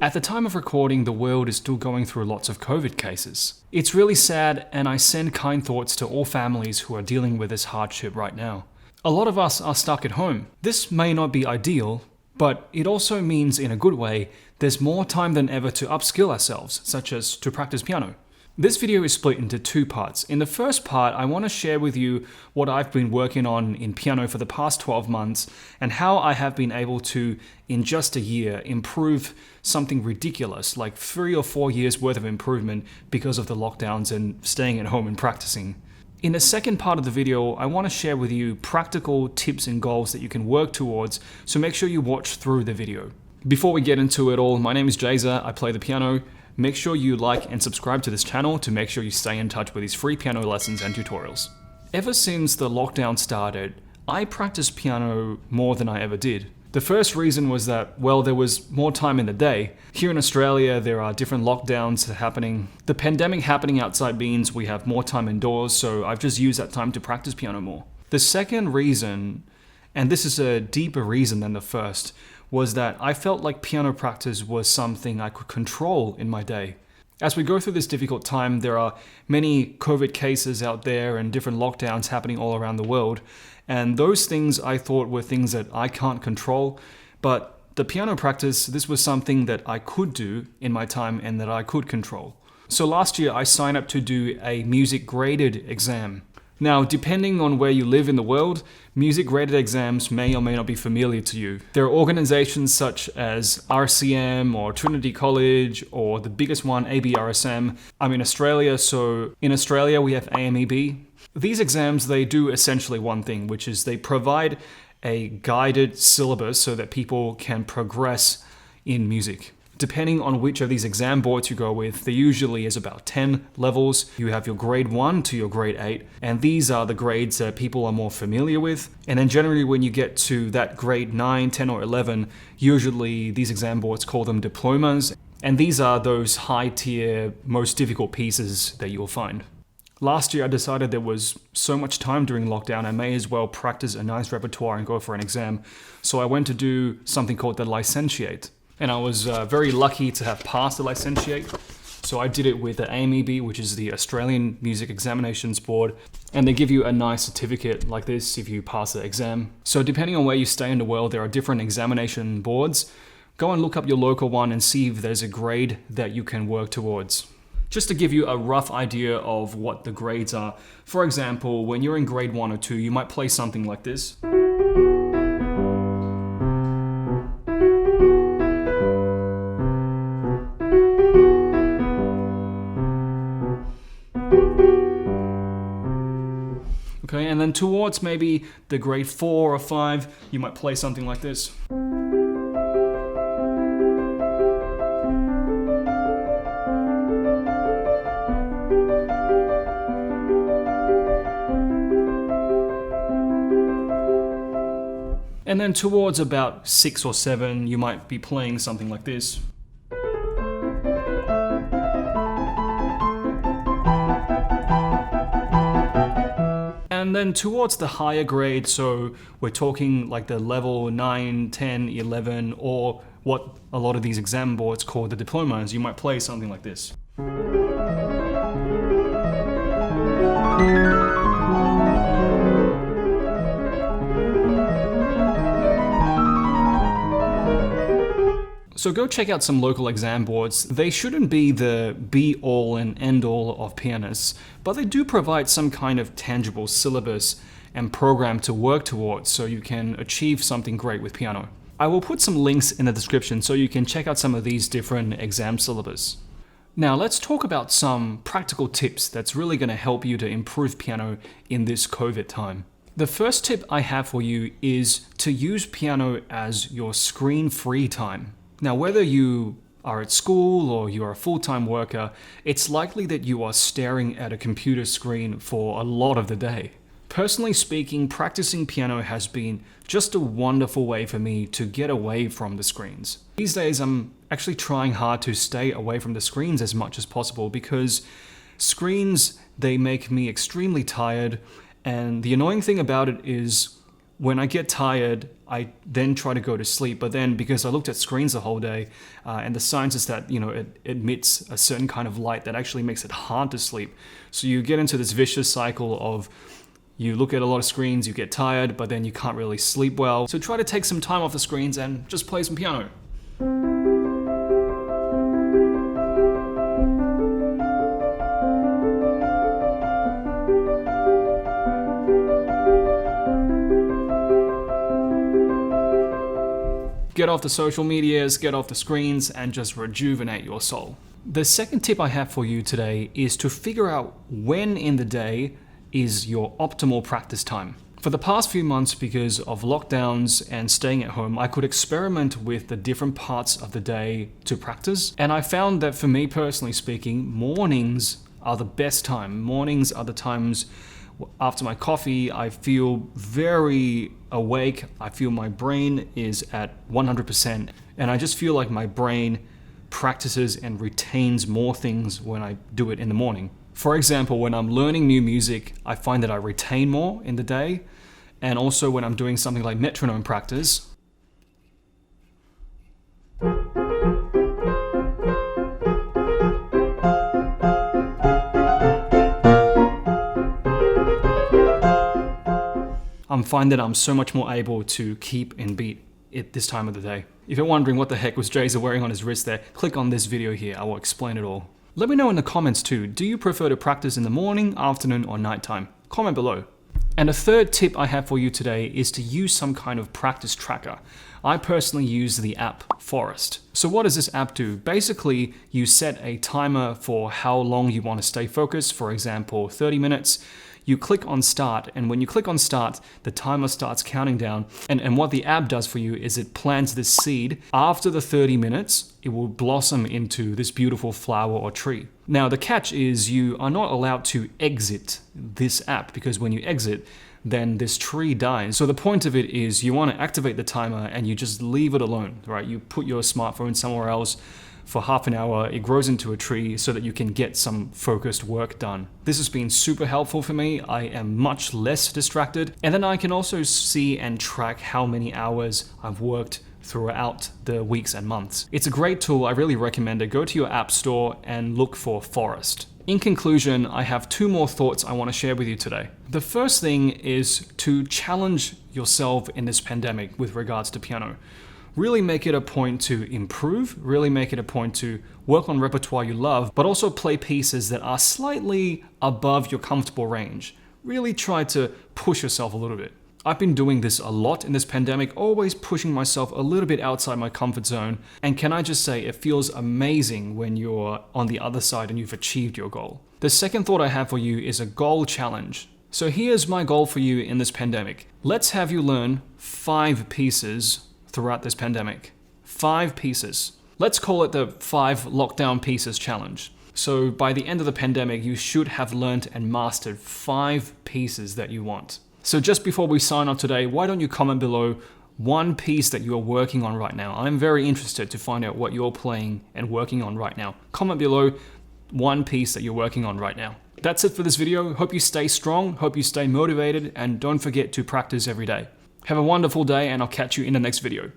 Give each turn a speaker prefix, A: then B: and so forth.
A: At the time of recording, the world is still going through lots of COVID cases. It's really sad, and I send kind thoughts to all families who are dealing with this hardship right now. A lot of us are stuck at home. This may not be ideal, but it also means, in a good way, there's more time than ever to upskill ourselves, such as to practice piano. This video is split into two parts. In the first part, I want to share with you what I've been working on in piano for the past 12 months and how I have been able to, in just a year, improve something ridiculous, like 3 or 4 years worth of improvement because of the lockdowns and staying at home and practicing. In the second part of the video, I want to share with you practical tips and goals that you can work towards, so make sure you watch through the video. Before we get into it all, my name is Jazer, I play the piano. Make sure you like and subscribe to this channel to make sure you stay in touch with these free piano lessons and tutorials. Ever since the lockdown started, I practiced piano more than I ever did. The first reason was that, well, there was more time in the day. Here in Australia, there are different lockdowns happening. The pandemic happening outside means we have more time indoors, so I've just used that time to practice piano more. The second reason, and this is a deeper reason than the first, was that I felt like piano practice was something I could control in my day. As we go through this difficult time, there are many COVID cases out there and different lockdowns happening all around the world. And those things I thought were things that I can't control. But the piano practice, this was something that I could do in my time and that I could control. So last year I signed up to do a music graded exam. Now, depending on where you live in the world, music graded exams may or may not be familiar to you. There are organizations such as RCM or Trinity College, or the biggest one, ABRSM. I'm in Australia, so in Australia we have AMEB. These exams, they do essentially one thing, which is they provide a guided syllabus so that people can progress in music. Depending on which of these exam boards you go with, there usually is about 10 levels. You have your grade 1 to your grade 8, and these are the grades that people are more familiar with. And then generally when you get to that grade 9, 10 or 11, usually these exam boards call them diplomas, and these are those high tier, most difficult pieces that you'll find. Last year I decided there was so much time during lockdown, I may as well practice a nice repertoire and go for an exam. So I went to do something called the licentiate. And I was very lucky to have passed the licentiate. So I did it with the AMEB, which is the Australian Music Examinations Board. And they give you a nice certificate like this if you pass the exam. So depending on where you stay in the world, there are different examination boards. Go and look up your local one and see if there's a grade that you can work towards. Just to give you a rough idea of what the grades are. For example, when you're in grade 1 or 2, you might play something like this. Okay, and then towards maybe the grade 4 or 5, you might play something like this. And then towards about 6 or 7, you might be playing something like this. And then towards the higher grade, so we're talking like the level 9, 10, 11, or what a lot of these exam boards call the diplomas, you might play something like this. So go check out some local exam boards. They shouldn't be the be-all and end-all of pianists, but they do provide some kind of tangible syllabus and program to work towards so you can achieve something great with piano. I will put some links in the description so you can check out some of these different exam syllabus. Now let's talk about some practical tips that's really going to help you to improve piano in this COVID time. The first tip I have for you is to use piano as your screen-free time. Now, whether you are at school or you are a full-time worker, it's likely that you are staring at a computer screen for a lot of the day. Personally speaking, practicing piano has been just a wonderful way for me to get away from the screens. These days, I'm actually trying hard to stay away from the screens as much as possible because screens, they make me extremely tired, and the annoying thing about it is When I get tired, I then try to go to sleep. But then because I looked at screens the whole day, and the science is that, it emits a certain kind of light that actually makes it hard to sleep. So you get into this vicious cycle of you look at a lot of screens, you get tired, but then you can't really sleep well. So try to take some time off the screens and just play some piano. Get off the social medias, get off the screens, and just rejuvenate your soul. The second tip I have for you today is to figure out when in the day is your optimal practice time. For the past few months, because of lockdowns and staying at home, I could experiment with the different parts of the day to practice. And I found that for me personally speaking, mornings are the best time. Mornings are the times after my coffee, I feel very awake. I feel my brain is at 100%. And I just feel like my brain practices and retains more things when I do it in the morning. For example, when I'm learning new music, I find that I retain more in the day. And also when I'm doing something like metronome practice, I find that I'm so much more able to keep and beat at this time of the day. If you're wondering what the heck was Jazer wearing on his wrist there, click on this video here, I will explain it all. Let me know in the comments too, do you prefer to practice in the morning, afternoon, or nighttime? Comment below. And a third tip I have for you today is to use some kind of practice tracker. I personally use the app Forest. So what does this app do? Basically, you set a timer for how long you want to stay focused, for example, 30 minutes. You click on start, and when you click on start, the timer starts counting down. And what the app does for you is it plants this seed. After the 30 minutes, it will blossom into this beautiful flower or tree. Now, the catch is you are not allowed to exit this app, because when you exit, then this tree dies. So the point of it is you want to activate the timer and you just leave it alone, right? You put your smartphone somewhere else for half an hour, it grows into a tree so that you can get some focused work done. This has been super helpful for me. I am much less distracted. And then I can also see and track how many hours I've worked throughout the weeks and months. It's a great tool. I really recommend it. Go to your app store and look for Forest. In conclusion, I have two more thoughts I want to share with you today. The first thing is to challenge yourself in this pandemic with regards to piano. Really make it a point to improve, really make it a point to work on repertoire you love, but also play pieces that are slightly above your comfortable range. Really try to push yourself a little bit. I've been doing this a lot in this pandemic, always pushing myself a little bit outside my comfort zone. And can I just say, it feels amazing when you're on the other side and you've achieved your goal. The second thought I have for you is a goal challenge. So here's my goal for you in this pandemic. Let's have you learn 5 pieces throughout this pandemic. 5 pieces. Let's call it the 5 lockdown pieces challenge. So by the end of the pandemic, you should have learned and mastered 5 pieces that you want. So just before we sign off today, why don't you comment below one piece that you are working on right now? I'm very interested to find out what you're playing and working on right now. Comment below one piece that you're working on right now. That's it for this video. Hope you stay strong, hope you stay motivated, and don't forget to practice every day. Have a wonderful day, and I'll catch you in the next video.